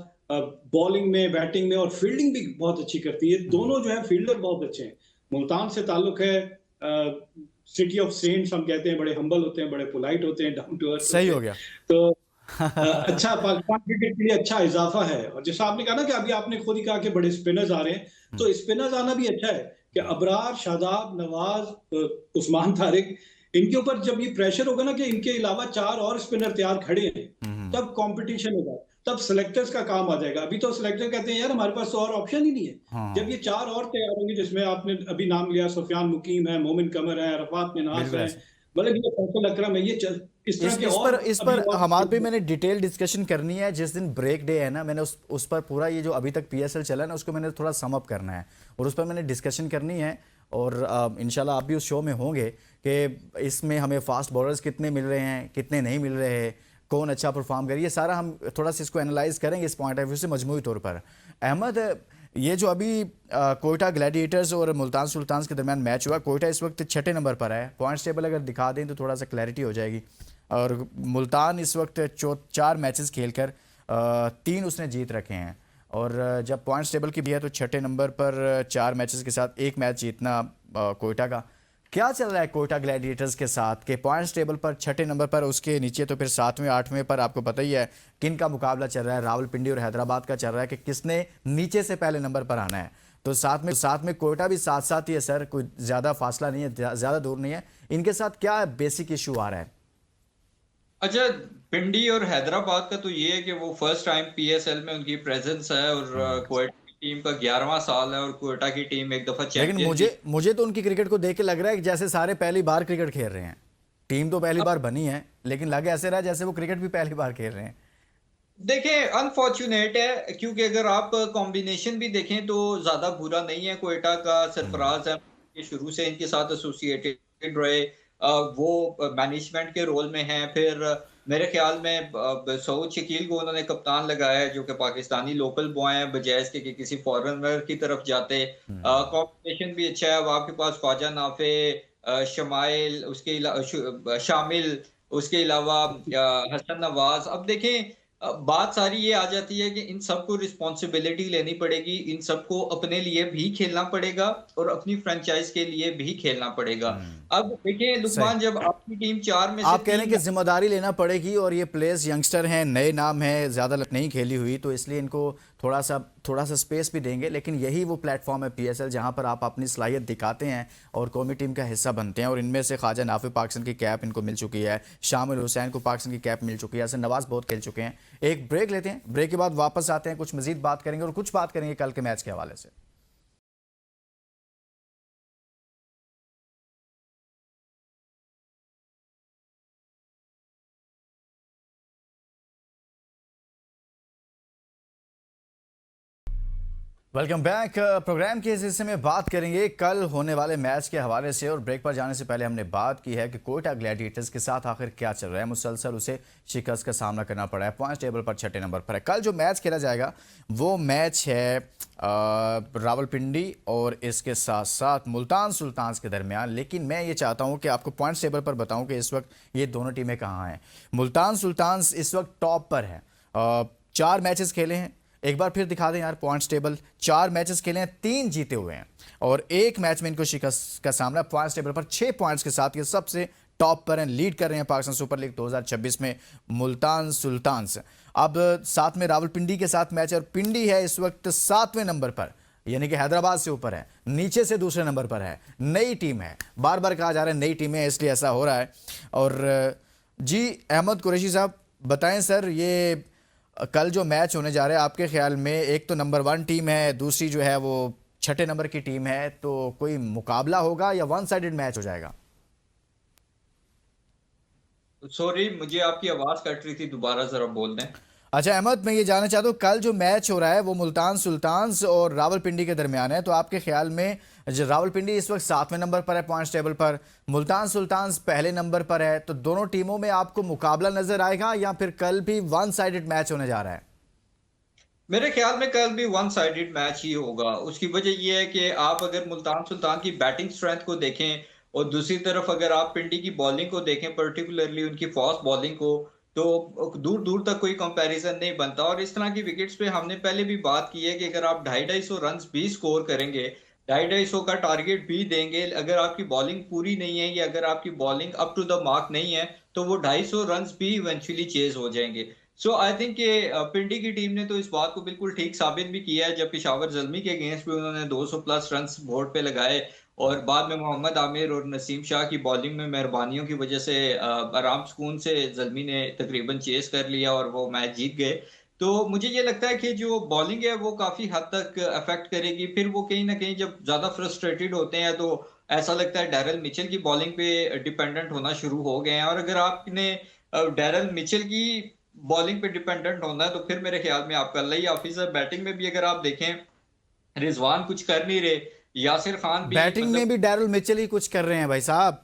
बॉलिंग में, बैटिंग में और फील्डिंग भी बहुत अच्छी करती है। दोनों जो है फील्डर बहुत अच्छे हैं। मुल्तान से ताल्लुक है, सिटी ऑफ सेंट्स हम कहते हैं, बड़े हम्बल होते हैं, बड़े पोलाइट होते हैं, डाउन टू अर्थ सही होते हो हैं। गया। तो अच्छा पाकिस्तान क्रिकेट के लिए अच्छा इजाफा है। और जैसा आपने कहा ना कि अभी आपने खुद ही कहा कि बड़े स्पिनर्स आ रहे हैं, तो स्पिनर्स आना भी अच्छा है कि अबरार, शादाब, नवाज, उस्मान तारिक, इनके ऊपर जब ये प्रेशर होगा ना कि इनके अलावा 4 और स्पिनर तैयार खड़े हैं, तब कंपटीशन होगा, तब सिलेक्टर्स का काम आ जाएगा। अभी तो सिलेक्टर कहते हैं यार हमारे पास तो और ऑप्शन ही नहीं है। जब हाँ। ये 4 और तैयार होंगे, जिसमें आपने अभी नाम लिया, सुफियान मुकीम है, मोमिन कमर है, अरफात मिन्हास बिल्कुल है, ऐसे। मतलब ये फैसल अकरम है, ये इस तरह इस के इस और पर इस अभी पर और हमारे भी मैंने डिटेल डिस्कशन करनी है। जिस दिन ब्रेक डे है ना, मैंने उस पर पूरा ये जो अभी तक PSL चला है ना, उसको मैंने थोड़ा सम अप करना है और उस पर मैंने डिस्कशन करनी है। और इंशाल्लाह आप भी उस शो में होंगे कि इसमें हमें फास्ट बॉलर्स कितने मिल रहे हैं, कितने नहीं मिल रहे हैं, कौन अच्छा परफॉर्म करे, ये सारा हम थोड़ा सा इसको एनालाइज करेंगे इस पॉइंट ऑफ व्यू से मजमूई तौर पर। अहमद, ये जो अभी कोयटा ग्लैडिएटर्स और मुल्तान सुल्तान्स के दरमियान मैच हुआ, कोयटा इस वक्त 6ठे नंबर पर है। पॉइंट्स टेबल अगर दिखा दें तो थोड़ा सा क्लैरिटी हो जाएगी। और मुल्तान इस वक्त 4 मैचेस खेलकर 3 उसने जीत रखे हैं। और जब पॉइंट्स टेबल की भी है तो 6ठे नंबर पर 4 मैचेस के साथ 1 मैच जीतना कोयटा का। क्या चल रहा है कोयटा ग्लैडिएटर्स के साथ के पॉइंट्स टेबल पर 6ठे नंबर पर, उसके नीचे तो फिर 7वें 8वें पर आपको पता ही है किन का मुकाबला चल रहा है। रावलपिंडी और हैदराबाद का चल रहा है कि किसने नीचे से पहले नंबर पर आना है। तो साथ में कोयटा भी साथ साथ ही है सर, कोई ज्यादा फासला नहीं है, ज्यादा दूर नहीं है। इनके साथ क्या बेसिक इशू आ रहा है? अच्छा, पिंडी और हैदराबाद का तो ये है कि वो फर्स्ट टाइम पीएसएल में उनकी प्रेजेंस है, और कोयटा की टीम का 11वां साल है, और कोयटा की टीम एक दफा लेकिन चैंपियन भी। मुझे तो उनकी क्रिकेट को देख के लग रहा है कि जैसे सारे पहली बार क्रिकेट खेल रहे हैं। टीम तो पहली बार बनी है, लेकिन लग ऐसे रहा है जैसे वो क्रिकेट भी पहली बार खेल रहे हैं। देखें, अनफॉर्चुनेट है, क्योंकि अगर आप कॉम्बिनेशन भी देखें तो ज्यादा बुरा नहीं है। कोयटा का सरफराज है, ये शुरू से इनके साथ एसोसिएटेड रहे, वो मैनेजमेंट के रोल में हैं। फिर मेरे ख्याल में सऊद शकील को उन्होंने कप्तान लगाया है, जो कि पाकिस्तानी लोकल बॉय हैं, बजाय इसके कि किसी फॉरेनर की तरफ जाते। कॉम्बिनेशन भी अच्छा है। अब आपके पास ख्वाजा नाफे, शमाइल, शामिल, उसके अलावा हसन नवाज। अब देखें, बात सारी ये आ जाती है कि इन सबको रिस्पॉन्सिबिलिटी लेनी पड़ेगी, इन सबको अपने लिए भी खेलना पड़ेगा और अपनी फ्रेंचाइज के लिए भी खेलना पड़ेगा। अब देखिए सही। लुकमान, जब आपकी टीम 4 में से आप कह रहे हैं 3 कि जिम्मेदारी लेना पड़ेगी, और ये प्लेयर्स यंगस्टर हैं, नए नाम हैं, ज़्यादा नहीं खेली हुई, तो इसलिए इनको थोड़ा सा स्पेस भी देंगे। लेकिन यही वो प्लेटफॉर्म है पीएसएल, जहां पर आप अपनी सलाहियत दिखाते हैं और कौमी टीम का हिस्सा बनते हैं। और इनमें से ख्वाजा नाफे पाकिस्तान की कैप इनको मिल चुकी है, शामिल हुसैन को पाकिस्तान की कैप मिल चुकी है, हसन नवाज बहुत खेल चुके हैं। एक ब्रेक लेते हैं, ब्रेक के बाद वापस आते हैं, कुछ मजीद बात करेंगे और कुछ बात करेंगे कल के मैच के हवाले से। Welcome back. प्रोग्राम के इस हिस्से में बात करेंगे कल होने वाले मैच के हवाले से। और ब्रेक पर जाने से पहले हमने बात की है कि कोयटा ग्लैडिएटर्स के साथ आखिर क्या चल रहा है। मुसलसल उसे शिकस्त का सामना करना पड़ा है, पॉइंट्स टेबल पर 6ठे नंबर पर है। कल जो मैच खेला जाएगा वो मैच है रावलपिंडी और इसके साथ साथ मुल्तान सुल्तान्स के दरमियान। लेकिन मैं ये चाहता हूँ कि आपको पॉइंट्स टेबल पर बताऊँ कि इस वक्त ये दोनों टीमें कहाँ हैं। मुल्तान सुल्तान्स इस वक्त टॉप पर है, 4 मैचेस खेले हैं। एक बार फिर दिखा दें यार पॉइंट्स टेबल। 4 मैचेस खेले हैं, 3 जीते हुए हैं और 1 मैच में इनको शिकस्त का सामना। पॉइंट्स टेबल पर 6 पॉइंट्स के साथ ये सबसे टॉप पर हैं, लीड कर रहे हैं पाकिस्तान सुपर लीग 2026 में मुल्तान सुल्तान्स। अब साथ में रावलपिंडी के साथ मैच है, और पिंडी है इस वक्त 7वें नंबर पर, यानी कि हैदराबाद से ऊपर है, नीचे से दूसरे नंबर पर है। नई टीम है, बार बार कहा जा रहा है नई टीम है, इसलिए ऐसा हो रहा है। और जी अहमद कुरैशी साहब बताएं सर, ये कल जो मैच होने जा रहा है आपके ख्याल में, एक तो नंबर 1 टीम है, दूसरी जो है वो 6ठे नंबर की टीम है, तो कोई मुकाबला होगा या वन साइडेड मैच हो जाएगा? सॉरी, मुझे आपकी आवाज कट रही थी, दोबारा जरा बोल दें। अच्छा अहमद, मैं ये जानना चाहता हूँ कल जो मैच हो रहा है वो मुल्तान सुल्तान्स और रावलपिंडी के दरमियान है, तो आपके ख्याल में रावलपिंडी इस वक्त 7वें नंबर पर है पॉइंट्स टेबल पर, मुल्तान सुल्तान्स पहले नंबर पर है, तो दोनों टीमों में आपको मुकाबला नजर आएगा या फिर कल भी वन साइडेड मैच होने जा रहा है? मेरे ख्याल में कल भी वन साइडेड मैच ही होगा। उसकी वजह यह है कि आप अगर मुल्तान सुल्तान की बैटिंग स्ट्रेंथ को देखें और दूसरी तरफ अगर आप पिंडी की बॉलिंग को देखें, पर्टिकुलरली उनकी फास्ट बॉलिंग को, तो दूर दूर तक कोई कंपैरिजन नहीं बनता। और इस तरह की विकेट्स पे हमने पहले भी बात की है कि अगर आप 250-250 रन भी स्कोर करेंगे, 250-250 का टारगेट भी देंगे, अगर आपकी बॉलिंग पूरी नहीं है या अगर आपकी bowling up to the mark नहीं है, तो वो 250 रन भी इवेंचुअली चेज हो जाएंगे। सो आई थिंक कि पिंडी की टीम ने तो इस बात को बिल्कुल ठीक साबित भी किया है, जब पेशावर जल्मी के अगेंस्ट भी उन्होंने 200 प्लस रन बोर्ड पे लगाए, और बाद में मोहम्मद आमिर और नसीम शाह की बॉलिंग में मेहरबानियों की वजह से आराम सुकून से जल्मी ने तकरीबन चेस कर लिया और वो मैच जीत गए। तो मुझे ये लगता है कि जो बॉलिंग है वो काफी हद तक अफेक्ट करेगी। फिर वो कहीं ना कहीं जब ज्यादा फ्रस्ट्रेटेड होते हैं तो ऐसा लगता है डैरल मिचेल की बॉलिंग पे डिपेंडेंट होना शुरू हो गए हैं। और अगर आपने डैरल मिचेल की बॉलिंग पे डिपेंडेंट होना है तो फिर मेरे ख्याल में आपका अल्लाह ही हाफिज है। बैटिंग में भी अगर आप देखें, रिजवान कुछ कर नहीं रहे, यासिर खान भी बैटिंग में भी डैरल मिचेल ही कुछ कर रहे हैं भाई साहब।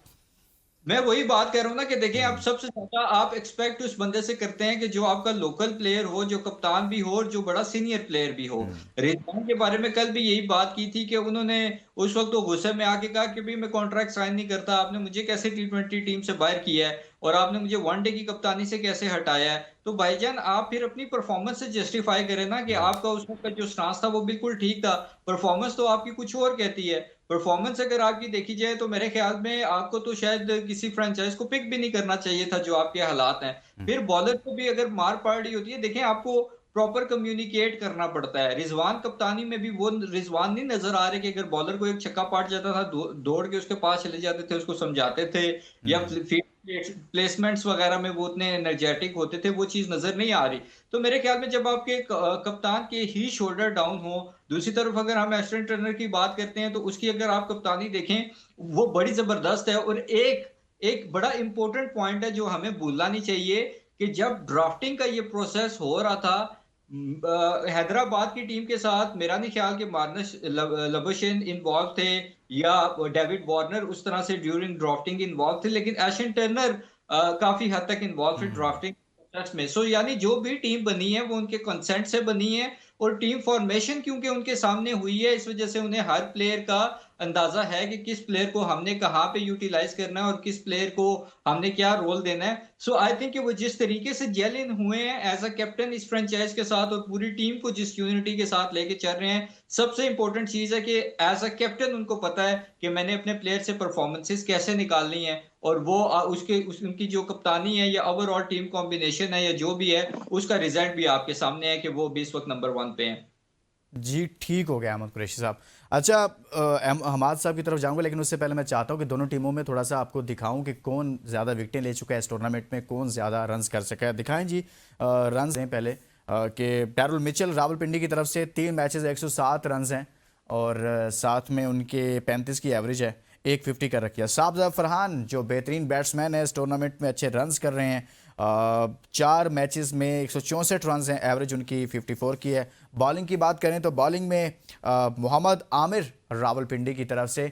मैं वही बात कर रहा हूँ ना कि देखिए, आप सबसे ज्यादा आप एक्सपेक्ट उस बंदे से करते हैं कि जो आपका लोकल प्लेयर हो, जो कप्तान भी हो और जो बड़ा सीनियर प्लेयर भी हो। रिजवान के बारे में कल भी यही बात की थी कि उन्होंने उस वक्त तो गुस्से में आके कहा कि भाई मैं कॉन्ट्रैक्ट साइन नहीं करता, आपने मुझे कैसे T20 टीम से बाहर किया है और आपने मुझे वनडे की कप्तानी से कैसे हटाया है। तो भाईजान, आप फिर अपनी परफॉर्मेंस से जस्टिफाई करें ना कि आपका उस वक्त का जो स्टांस था वो बिल्कुल ठीक था, परफॉर्मेंस तो आपकी कुछ और कहती है। परफॉर्मेंस अगर आपकी देखी जाए तो मेरे ख्याल में आपको तो शायद किसी फ्रेंचाइज को पिक भी नहीं करना चाहिए था, जो आपके हालात हैं। फिर बॉलर को भी अगर मार पड़ रही होती है, देखें आपको प्रॉपर कम्युनिकेट करना पड़ता है। रिजवान कप्तानी में भी वो रिजवान नहीं नजर आ रहे कि अगर बॉलर को एक छक्का पाट जाता था दौड़ के उसके पास चले जाते थे, उसको समझाते थे, या प्लेसमेंट्स वगैरह में वो उतने एनर्जेटिक होते थे, वो चीज नजर नहीं आ रही। तो मेरे ख्याल में जब आपके कप्तान के ही शोल्डर डाउन हो, दूसरी तरफ अगर हम एस्टन टर्नर की बात करते हैं तो उसकी अगर आप कप्तानी देखें, वो बड़ी जबरदस्त है। और एक एक बड़ा इंपॉर्टेंट पॉइंट है जो हमें भूलना नहीं चाहिए कि जब ड्राफ्टिंग का ये प्रोसेस हो रहा था, हैदराबाद की टीम के साथ मेरा नहीं ख्याल कि मार्नस लबुशेन इन्वॉल्व थे या डेविड वार्नर उस तरह से ड्यूरिंग ड्राफ्टिंग इन्वॉल्व थे, लेकिन एशन टर्नर काफी हद तक इन्वॉल्व थे ड्राफ्टिंग प्रोसेस में। सो यानी जो भी टीम बनी है वो उनके कंसेंट से बनी है, और टीम फॉर्मेशन क्योंकि उनके सामने हुई है, इस वजह से उन्हें हर प्लेयर का अंदाजा है कि किस प्लेयर को हमने कहाँ पे यूटिलाइज करना है और किस प्लेयर को हमने क्या रोल देना है। सो आई थिंक कि वो जिस तरीके से जेल इन हुए हैं एज अ कैप्टन इस फ्रेंचाइज के साथ, और पूरी टीम को जिस यूनिटी के साथ लेके चल रहे हैं, सबसे इंपॉर्टेंट चीज है कि एज अ कैप्टन उनको पता है कि मैंने अपने प्लेयर से परफॉर्मेंसेस कैसे निकालनी है, और वो उनकी जो कप्तानी है या ओवरऑल टीम कॉम्बिनेशन है या जो भी है, उसका रिजल्ट भी आपके सामने है कि वो भी इस वक्त नंबर 1 पे हैं। जी ठीक हो गया अहमद कुरैशी साहब। अच्छा, हमाद साहब की तरफ जाऊंगा, लेकिन उससे पहले मैं चाहता हूं कि दोनों टीमों में थोड़ा सा आपको दिखाऊं कि कौन ज़्यादा विकेटें ले चुका है इस टूर्नामेंट में, कौन ज़्यादा रन्स कर सका है। दिखाएं जी रन्स हैं पहले कि टैरुल मिचेल रावलपिंडी की तरफ से 3 मैचेस 107 रन्स हैं, और साथ में उनके 35 की एवरेज है, 150 कर रखी है। साबजा फरहान जो बेहतरीन बैट्समैन है इस टूर्नामेंट में, अच्छे रन्स कर रहे हैं, 4 मैचेस में 164 रन्स हैं, एवरेज उनकी 54 की है। बॉलिंग की बात करें तो बॉलिंग में मोहम्मद आमिर रावलपिंडी की तरफ से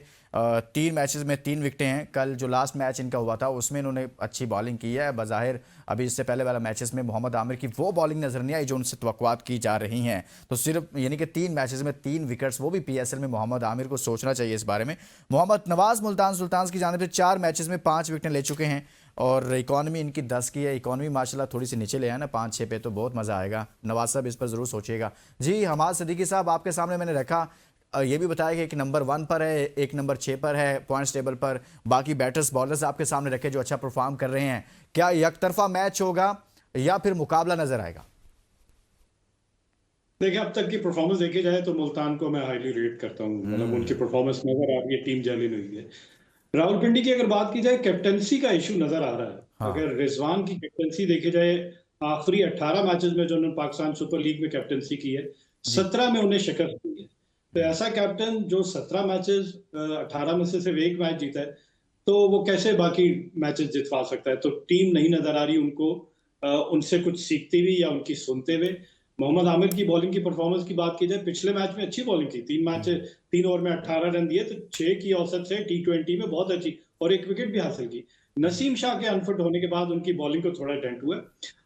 3 मैचेस में 3 विकेटें हैं। कल जो लास्ट मैच इनका हुआ था उसमें इन्होंने अच्छी बॉलिंग की है। बज़ाहिर अभी इससे पहले वाला मैचेस में मोहम्मद आमिर की वो बॉलिंग नजर नहीं आई जो उनसे तवक्कुआत की जा रही हैं। तो सिर्फ यानी कि 3 मैचेस में 3 विकेट्स, वो भी पीएसएल में, मोहम्मद आमिर को सोचना चाहिए इस बारे में। मोहम्मद नवाज मुल्तान सुल्तान्स की जानिब से 4 मैचेस में 5 विकेटें ले चुके हैं, और इकॉनमी इनकी 10 की है। इकॉनमी माशाल्लाह थोड़ी सी नीचे ले आया ना 5-6 पे, तो बहुत मज़ा आएगा। नवाज साहब इस पर ज़रूर सोचिएगा। जी हमाद सिद्दीकी साहब, आपके सामने मैंने रखा, ये भी बताया कि एक नंबर 1 पर है, एक नंबर 6 पर है पॉइंट्स टेबल पर, बाकी बैटर्स बॉलर्स आपके सामने रखे जो अच्छा परफॉर्म कर रहे हैं। क्या यकतरफा मैच होगा या फिर मुकाबला नजर आएगा? देखिए, अब तक की परफॉर्मेंस देखी जाए तो मुल्तान को मैं हाईली रेट करता हूँ, मतलब उनकी परफॉर्मेंस नजर आ रही है, टीम जेन्युइन हुई है। रावलपिंडी की अगर बात की जाए, कैप्टनसी का इशू नजर आ रहा है। हाँ। अगर रिजवान की कैप्टनसी देखी जाए, आखिरी 18 मैचेस में जो उन्होंने पाकिस्तान सुपर लीग में कैप्टनसी की है, 17 में उन्हें शिकस्त हुई है। तो ऐसा कैप्टन जो 17 मैचेस 18 में से सिर्फ एक मैच जीता है, तो वो कैसे बाकी मैचेस जितवा सकता है? तो टीम नहीं नजर आ रही उनको उनसे कुछ सीखते हुए या उनकी सुनते हुए। मोहम्मद आमिर की बॉलिंग की परफॉर्मेंस की बात की जाए, पिछले मैच में अच्छी बॉलिंग की, 3 ओवर में 18 रन दिए, तो 6 की औसत से T20 में बहुत अच्छी, और 1 विकेट भी हासिल की। नसीम शाह के अनफिट होने के बाद उनकी बॉलिंग को थोड़ा डेंट हुआ।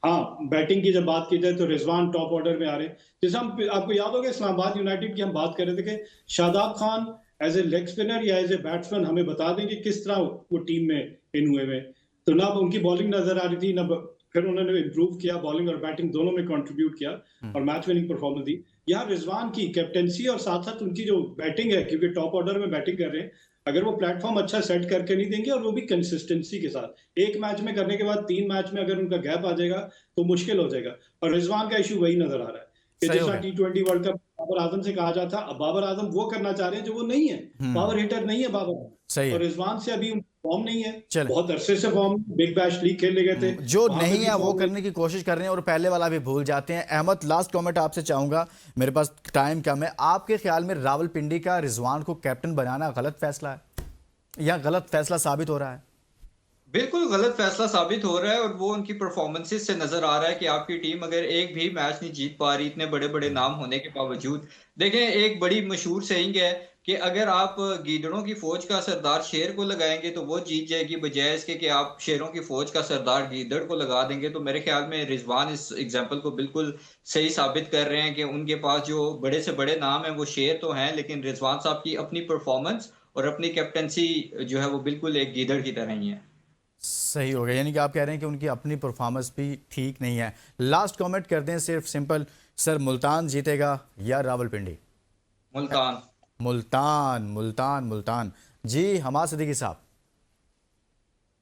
हाँ, बैटिंग की जब बात की जाए तो रिजवान टॉप ऑर्डर में आ रहे हैं। जैसे हम, आपको याद होगा इस्लामाबाद यूनाइटेड की हम बात कर रहे थे कि Shadab Khan as a leg spinner या एज ए बैट्समैन हमें बता दें कि किस तरह वो टीम में इन हुए में, तो ना उनकी बॉलिंग नजर आ रही थी, ना फिर उन्होंने इंप्रूव किया, बॉलिंग और बैटिंग दोनों में कंट्रीब्यूट किया और मैच विनिंग परफॉर्मेंस दी। यहाँ रिजवान की कैप्टेंसी और साथ साथ उनकी जो बैटिंग है, क्योंकि टॉप ऑर्डर में बैटिंग कर रहे हैं, अगर वो प्लेटफॉर्म अच्छा सेट करके नहीं देंगे, और वो भी कंसिस्टेंसी के साथ, एक मैच में करने के बाद 3 मैच में अगर उनका गैप आ जाएगा तो मुश्किल हो जाएगा। और रिजवान का इशू वही नजर आ रहा है कि सही हो जैसा गया। T20 world cup Babar Azam से कहा जाता, अब बाबर आजम वो करना चाह रहे हैं जो वो नहीं है, पावर हिटर नहीं है बाबर आजम, सही और है। रिजवान से अभी फॉर्म नहीं है, चले, बहुत अरसे से फॉर्म, बिग बैश लीग खेलने गए थे, जो वहां पे नहीं भी है वो फॉर्म नहीं। करने की कोशिश कर रहे हैं और पहले वाला भी भूल जाते हैं। अहमद, लास्ट कमेंट आपसे चाहूंगा, मेरे पास टाइम कम है। आपके ख्याल में रावलपिंडी का रिजवान को कैप्टन बनाना गलत फैसला है या गलत फैसला साबित हो रहा है? बिल्कुल गलत फैसला साबित हो रहा है, और वो उनकी परफॉर्मेंसेस से नजर आ रहा है कि आपकी टीम अगर एक भी मैच नहीं जीत पा रही इतने बड़े बड़े नाम होने के बावजूद। देखें, एक बड़ी मशहूर सेइंग है कि अगर आप गीदड़ों की फौज का सरदार शेर को लगाएंगे तो वो जीत जाएगी, बजाय इसके कि आप शेरों की फौज का सरदार गीदड़ को लगा देंगे। तो मेरे ख्याल में रिजवान इस एग्जाम्पल को बिल्कुल सही साबित कर रहे हैं कि उनके पास जो बड़े से बड़े नाम है वो शेर तो हैं, लेकिन रिजवान साहब की अपनी परफॉर्मेंस और अपनी कैप्टनसी जो है वो बिल्कुल एक गीदड़ की तरह ही है। सही हो गया, यानी कि आप कह रहे हैं कि उनकी अपनी परफॉर्मेंस भी ठीक नहीं है। लास्ट कमेंट कर दें सिर्फ सिंपल, सर मुल्तान जीतेगा या रावलपिंडी? मुल्तान। मुल्तान, मुल्तान, मुल्तान। जी हमाद सिद्दीकी साहब।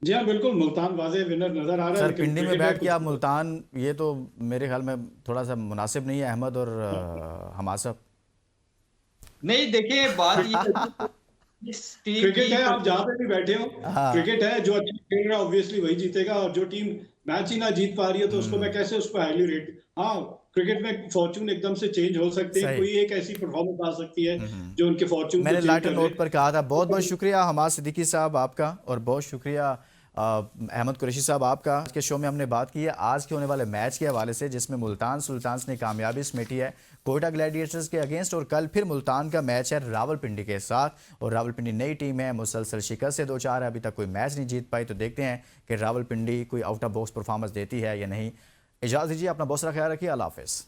जी हाँ, बिल्कुल मुल्तान वाज़े विनर नजर आ रहा है, सर लेकिन पिंडी में क्रिकेट है बैठ के कुछ आप मुल्तान, ये तो मेरे ख्याल में थोड़ा सा मुनासिब नहीं है अहमद और हमासा। नहीं देखिए बात ये है कि इस टीम क्रिकेट की है, आप जहाँ पे भी बैठे हो, हाँ क्रिकेट है, जो अच्छा खेल रहा है ऑब्वियसली वही जीतेगा, और जो टीम मैच ही ना जीत पा रही है तो उसको मैं कैसे उसको हाईली रेट। हाँ, क्रिकेट में फॉर्चून एकदम से चेंज हो सकते हैं, सही। कोई एक ऐसी परफॉर्मेंस आ सकती है जो उनके फॉर्चून को मैंने चेंज लाइटर कर दे। नोट पर कहा था। बहुत बहुत शुक्रिया हमाद सिद्दीकी साहब आपका, और बहुत शुक्रिया अहमद कुरैशी साहब आपका। आज के शो में हमने बात की है आज के होने वाले मैच के हवाले से, जिसमें मुल्तान सुल्तान्स ने कामयाबी समेटी है कोयटा ग्लैडिएटर्स के अगेंस्ट, और कल फिर मुल्तान का मैच है रावलपिंडी के साथ। और रावलपिंडी नई टीम है, मुसलसल शिकस्त से दो चार है, अभी तक कोई मैच नहीं जीत पाई। तो देखते हैं कि रावलपिंडी कोई आउट ऑफ बॉक्स परफॉर्मेंस देती है या नहीं। इजाज़त दीजिए, अपना बहुत सारा ख्याल रखिए, अल्लाह हाफ़िज़।